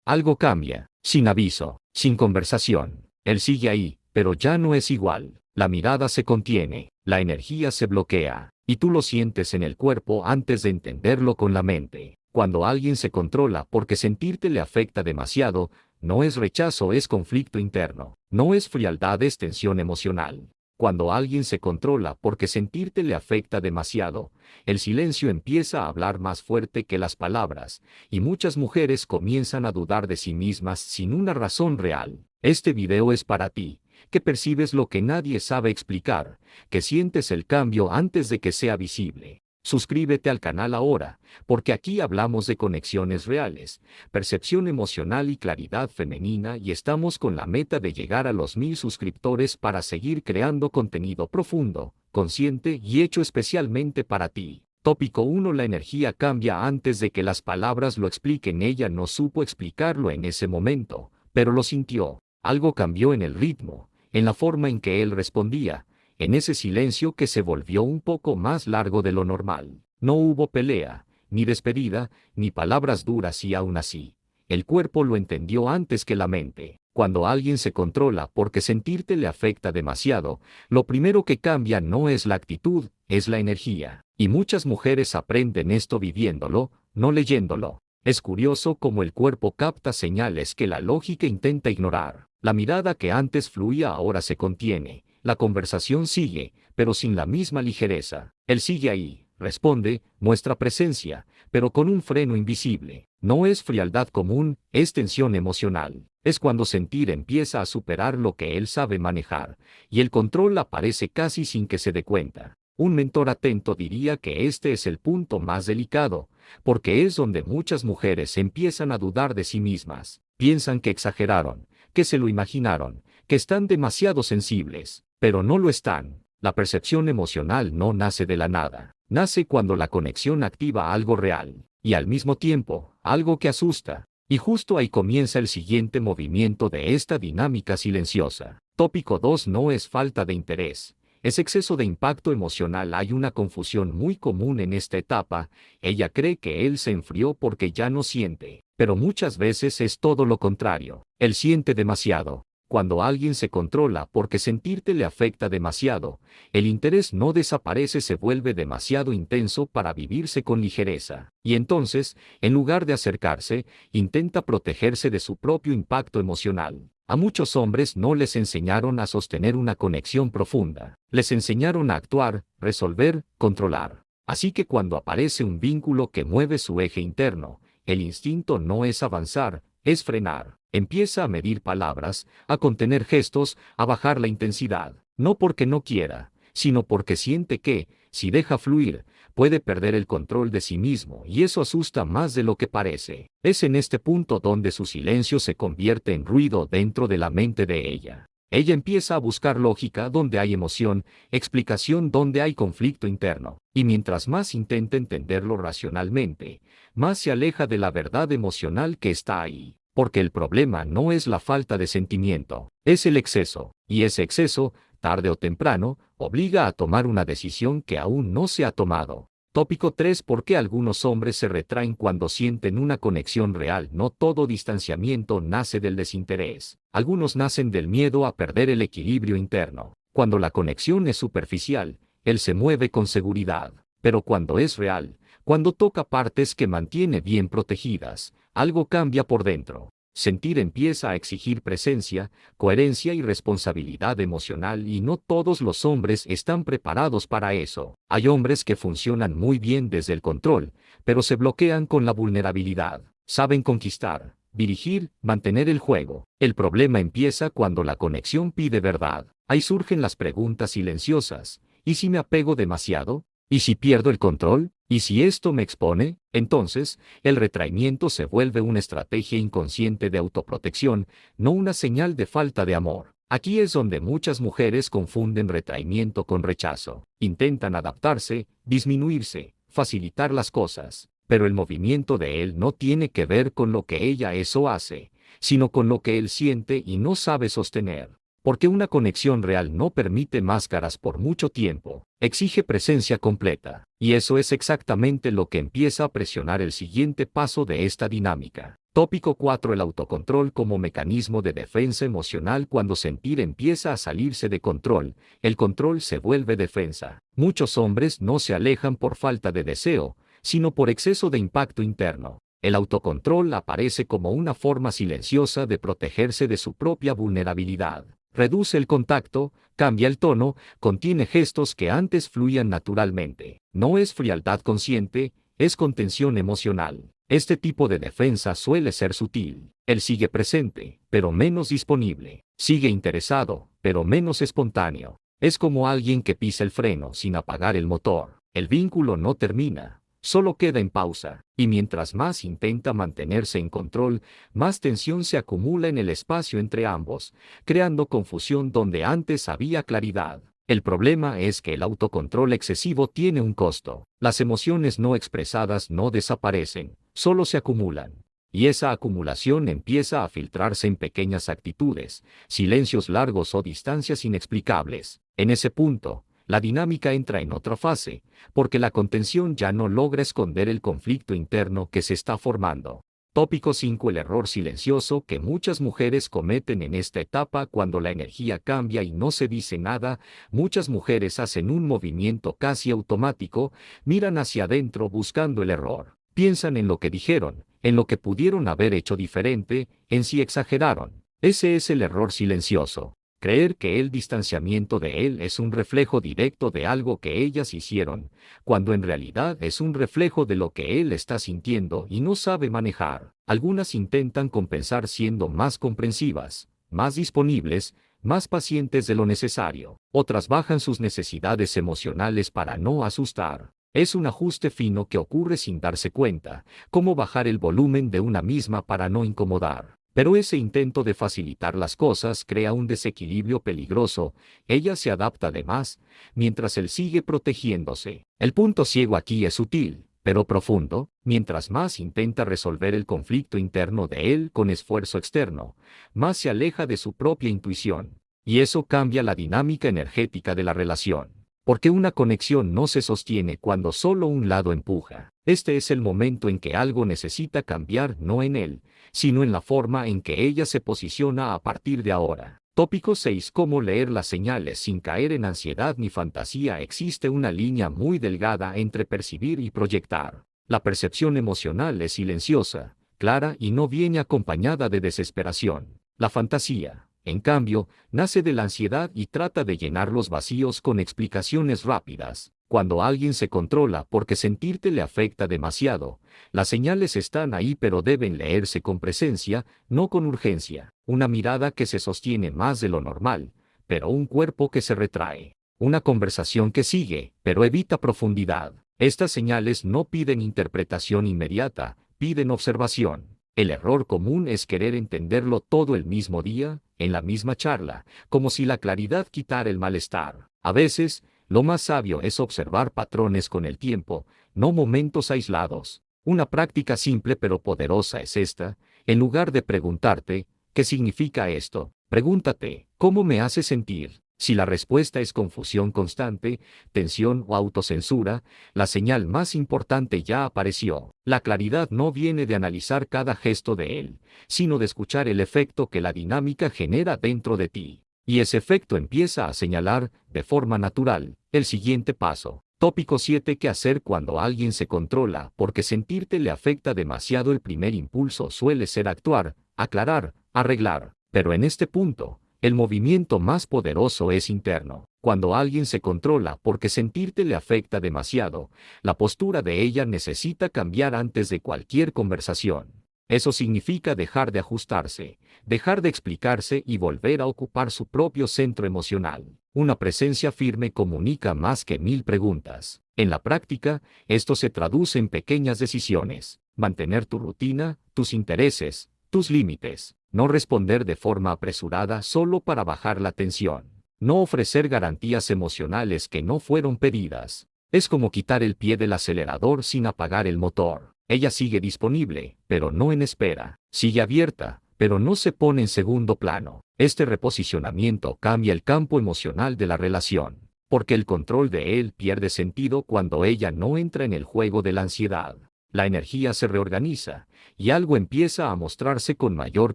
Algo cambia, sin aviso, sin conversación. Él sigue ahí, pero ya no es igual. La mirada se contiene, la energía se bloquea, y tú lo sientes en el cuerpo antes de entenderlo con la mente. Cuando alguien se controla porque sentirte le afecta demasiado, no es rechazo, es conflicto interno. No es frialdad, es tensión emocional. Cuando alguien se controla porque sentirte le afecta demasiado, el silencio empieza a hablar más fuerte que las palabras, y muchas mujeres comienzan a dudar de sí mismas sin una razón real. Este video es para ti, que percibes lo que nadie sabe explicar, que sientes el cambio antes de que sea visible. Suscríbete al canal ahora, porque aquí hablamos de conexiones reales, percepción emocional y claridad femenina, y estamos con la meta de llegar a los 1000 suscriptores para seguir creando contenido profundo, consciente y hecho especialmente para ti. Tópico 1. La energía cambia antes de que las palabras lo expliquen. Ella no supo explicarlo en ese momento, pero lo sintió. Algo cambió en el ritmo, en la forma en que él respondía, en ese silencio que se volvió un poco más largo de lo normal. No hubo pelea, ni despedida, ni palabras duras, y aún así, el cuerpo lo entendió antes que la mente. Cuando alguien se controla porque sentirte le afecta demasiado, lo primero que cambia no es la actitud, es la energía. Y muchas mujeres aprenden esto viviéndolo, no leyéndolo. Es curioso cómo el cuerpo capta señales que la lógica intenta ignorar. La mirada que antes fluía ahora se contiene. La conversación sigue, pero sin la misma ligereza. Él sigue ahí, responde, muestra presencia, pero con un freno invisible. No es frialdad común, es tensión emocional. Es cuando sentir empieza a superar lo que él sabe manejar, y el control aparece casi sin que se dé cuenta. Un mentor atento diría que este es el punto más delicado, porque es donde muchas mujeres empiezan a dudar de sí mismas. Piensan que exageraron, que se lo imaginaron, que están demasiado sensibles, pero no lo están. La percepción emocional no nace de la nada. Nace cuando la conexión activa algo real, y al mismo tiempo, algo que asusta. Y justo ahí comienza el siguiente movimiento de esta dinámica silenciosa. Tópico 2. No es falta de interés, es exceso de impacto emocional. Hay una confusión muy común en esta etapa. Ella cree que él se enfrió porque ya no siente, pero muchas veces es todo lo contrario. Él siente demasiado. Cuando alguien se controla porque sentirte le afecta demasiado, el interés no desaparece, se vuelve demasiado intenso para vivirse con ligereza. Y entonces, en lugar de acercarse, intenta protegerse de su propio impacto emocional. A muchos hombres no les enseñaron a sostener una conexión profunda. Les enseñaron a actuar, resolver, controlar. Así que cuando aparece un vínculo que mueve su eje interno, el instinto no es avanzar, es frenar. Empieza a medir palabras, a contener gestos, a bajar la intensidad. No porque no quiera, sino porque siente que, si deja fluir, puede perder el control de sí mismo, y eso asusta más de lo que parece. Es en este punto donde su silencio se convierte en ruido dentro de la mente de ella. Ella empieza a buscar lógica donde hay emoción, explicación donde hay conflicto interno, y mientras más intenta entenderlo racionalmente, más se aleja de la verdad emocional que está ahí. Porque el problema no es la falta de sentimiento, es el exceso, y ese exceso, tarde o temprano, obliga a tomar una decisión que aún no se ha tomado. Tópico 3. ¿Por qué algunos hombres se retraen cuando sienten una conexión real? No todo distanciamiento nace del desinterés. Algunos nacen del miedo a perder el equilibrio interno. Cuando la conexión es superficial, él se mueve con seguridad. Pero cuando es real, cuando toca partes que mantiene bien protegidas, algo cambia por dentro. Sentir empieza a exigir presencia, coherencia y responsabilidad emocional, y no todos los hombres están preparados para eso. Hay hombres que funcionan muy bien desde el control, pero se bloquean con la vulnerabilidad. Saben conquistar, dirigir, mantener el juego. El problema empieza cuando la conexión pide verdad. Ahí surgen las preguntas silenciosas. ¿Y si me apego demasiado? ¿Y si pierdo el control? ¿Y si esto me expone? Entonces, el retraimiento se vuelve una estrategia inconsciente de autoprotección, no una señal de falta de amor. Aquí es donde muchas mujeres confunden retraimiento con rechazo. Intentan adaptarse, disminuirse, facilitar las cosas. Pero el movimiento de él no tiene que ver con lo que ella es o hace, sino con lo que él siente y no sabe sostener. Porque una conexión real no permite máscaras por mucho tiempo, exige presencia completa. Y eso es exactamente lo que empieza a presionar el siguiente paso de esta dinámica. Tópico 4. El autocontrol como mecanismo de defensa emocional. Cuando sentir empieza a salirse de control, el control se vuelve defensa. Muchos hombres no se alejan por falta de deseo, sino por exceso de impacto interno. El autocontrol aparece como una forma silenciosa de protegerse de su propia vulnerabilidad. Reduce el contacto, cambia el tono, contiene gestos que antes fluían naturalmente. No es frialdad consciente, es contención emocional. Este tipo de defensa suele ser sutil. Él sigue presente, pero menos disponible. Sigue interesado, pero menos espontáneo. Es como alguien que pisa el freno sin apagar el motor. El vínculo no termina, solo queda en pausa. Y mientras más intenta mantenerse en control, más tensión se acumula en el espacio entre ambos, creando confusión donde antes había claridad. El problema es que el autocontrol excesivo tiene un costo. Las emociones no expresadas no desaparecen, solo se acumulan. Y esa acumulación empieza a filtrarse en pequeñas actitudes, silencios largos o distancias inexplicables. En ese punto, la dinámica entra en otra fase, porque la contención ya no logra esconder el conflicto interno que se está formando. Tópico 5. El error silencioso que muchas mujeres cometen en esta etapa. Cuando la energía cambia y no se dice nada, muchas mujeres hacen un movimiento casi automático, miran hacia adentro buscando el error. Piensan en lo que dijeron, en lo que pudieron haber hecho diferente, en si exageraron. Ese es el error silencioso. Creer que el distanciamiento de él es un reflejo directo de algo que ellas hicieron, cuando en realidad es un reflejo de lo que él está sintiendo y no sabe manejar. Algunas intentan compensar siendo más comprensivas, más disponibles, más pacientes de lo necesario. Otras bajan sus necesidades emocionales para no asustar. Es un ajuste fino que ocurre sin darse cuenta, como bajar el volumen de una misma para no incomodar. Pero ese intento de facilitar las cosas crea un desequilibrio peligroso. Ella se adapta de más, mientras él sigue protegiéndose. El punto ciego aquí es sutil, pero profundo. Mientras más intenta resolver el conflicto interno de él con esfuerzo externo, más se aleja de su propia intuición. Y eso cambia la dinámica energética de la relación. Porque una conexión no se sostiene cuando solo un lado empuja. Este es el momento en que algo necesita cambiar, no en él, sino en la forma en que ella se posiciona a partir de ahora. Tópico 6. Cómo leer las señales sin caer en ansiedad ni fantasía. Existe una línea muy delgada entre percibir y proyectar. La percepción emocional es silenciosa, clara y no viene acompañada de desesperación. La fantasía, en cambio, nace de la ansiedad y trata de llenar los vacíos con explicaciones rápidas. Cuando alguien se controla porque sentirte le afecta demasiado, las señales están ahí pero deben leerse con presencia, no con urgencia. Una mirada que se sostiene más de lo normal, pero un cuerpo que se retrae. Una conversación que sigue, pero evita profundidad. Estas señales no piden interpretación inmediata, piden observación. El error común es querer entenderlo todo el mismo día, en la misma charla, como si la claridad quitara el malestar. A veces, lo más sabio es observar patrones con el tiempo, no momentos aislados. Una práctica simple pero poderosa es esta. En lugar de preguntarte, ¿qué significa esto?, pregúntate, ¿cómo me hace sentir? Si la respuesta es confusión constante, tensión o autocensura, la señal más importante ya apareció. La claridad no viene de analizar cada gesto de él, sino de escuchar el efecto que la dinámica genera dentro de ti. Y ese efecto empieza a señalar, de forma natural, el siguiente paso. Tópico 7. ¿Qué hacer cuando alguien se controla? Porque sentirte le afecta demasiado. El primer impulso suele ser actuar, aclarar, arreglar. Pero en este punto, el movimiento más poderoso es interno. Cuando alguien se controla porque sentirte le afecta demasiado, la postura de ella necesita cambiar antes de cualquier conversación. Eso significa dejar de ajustarse, dejar de explicarse y volver a ocupar su propio centro emocional. Una presencia firme comunica más que 1000 preguntas. En la práctica, esto se traduce en pequeñas decisiones. Mantener tu rutina, tus intereses, tus límites. No responder de forma apresurada solo para bajar la tensión. No ofrecer garantías emocionales que no fueron pedidas. Es como quitar el pie del acelerador sin apagar el motor. Ella sigue disponible, pero no en espera. Sigue abierta, pero no se pone en segundo plano. Este reposicionamiento cambia el campo emocional de la relación, porque el control de él pierde sentido cuando ella no entra en el juego de la ansiedad. la energía se reorganiza, y algo empieza a mostrarse con mayor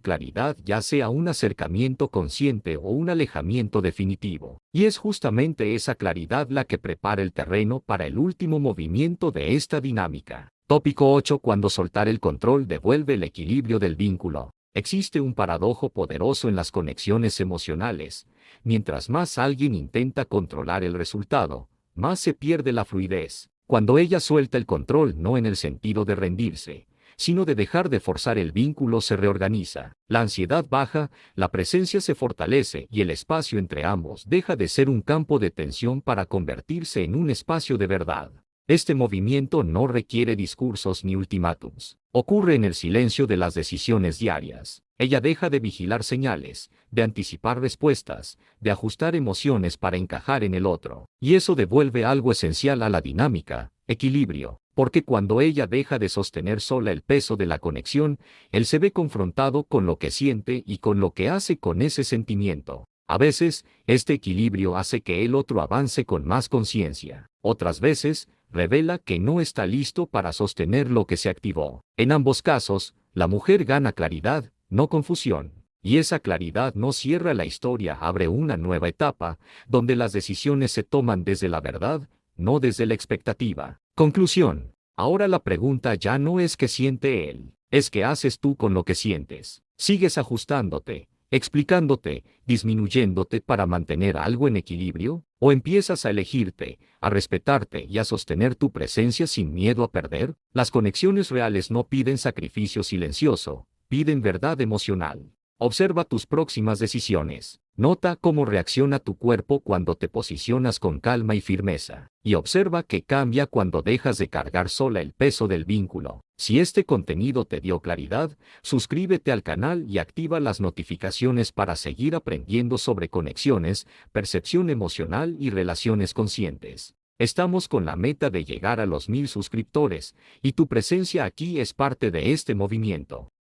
claridad, ya sea un acercamiento consciente o un alejamiento definitivo. Y es justamente esa claridad la que prepara el terreno para el último movimiento de esta dinámica. Tópico 8. Cuando soltar el control devuelve el equilibrio del vínculo. Existe un paradojo poderoso en las conexiones emocionales. Mientras más alguien intenta controlar el resultado, más se pierde la fluidez. Cuando ella suelta el control, no en el sentido de rendirse, sino de dejar de forzar, el vínculo se reorganiza, la ansiedad baja, la presencia se fortalece y el espacio entre ambos deja de ser un campo de tensión para convertirse en un espacio de verdad. Este movimiento no requiere discursos ni ultimátums. Ocurre en el silencio de las decisiones diarias. Ella deja de vigilar señales, de anticipar respuestas, de ajustar emociones para encajar en el otro. Y eso devuelve algo esencial a la dinámica: equilibrio. Porque cuando ella deja de sostener sola el peso de la conexión, él se ve confrontado con lo que siente y con lo que hace con ese sentimiento. A veces, este equilibrio hace que el otro avance con más conciencia. Otras veces, revela que no está listo para sostener lo que se activó. En ambos casos, la mujer gana claridad, no confusión. Y esa claridad no cierra la historia, abre una nueva etapa, donde las decisiones se toman desde la verdad, no desde la expectativa. Conclusión. Ahora la pregunta ya no es qué siente él, es qué haces tú con lo que sientes. ¿Sigues ajustándote, explicándote, disminuyéndote para mantener algo en equilibrio? ¿O empiezas a elegirte, a respetarte y a sostener tu presencia sin miedo a perder? Las conexiones reales no piden sacrificio silencioso, piden verdad emocional. Observa tus próximas decisiones. Nota cómo reacciona tu cuerpo cuando te posicionas con calma y firmeza. Y observa que cambia cuando dejas de cargar sola el peso del vínculo. Si este contenido te dio claridad, suscríbete al canal y activa las notificaciones para seguir aprendiendo sobre conexiones, percepción emocional y relaciones conscientes. Estamos con la meta de llegar a los 1000 suscriptores, y tu presencia aquí es parte de este movimiento.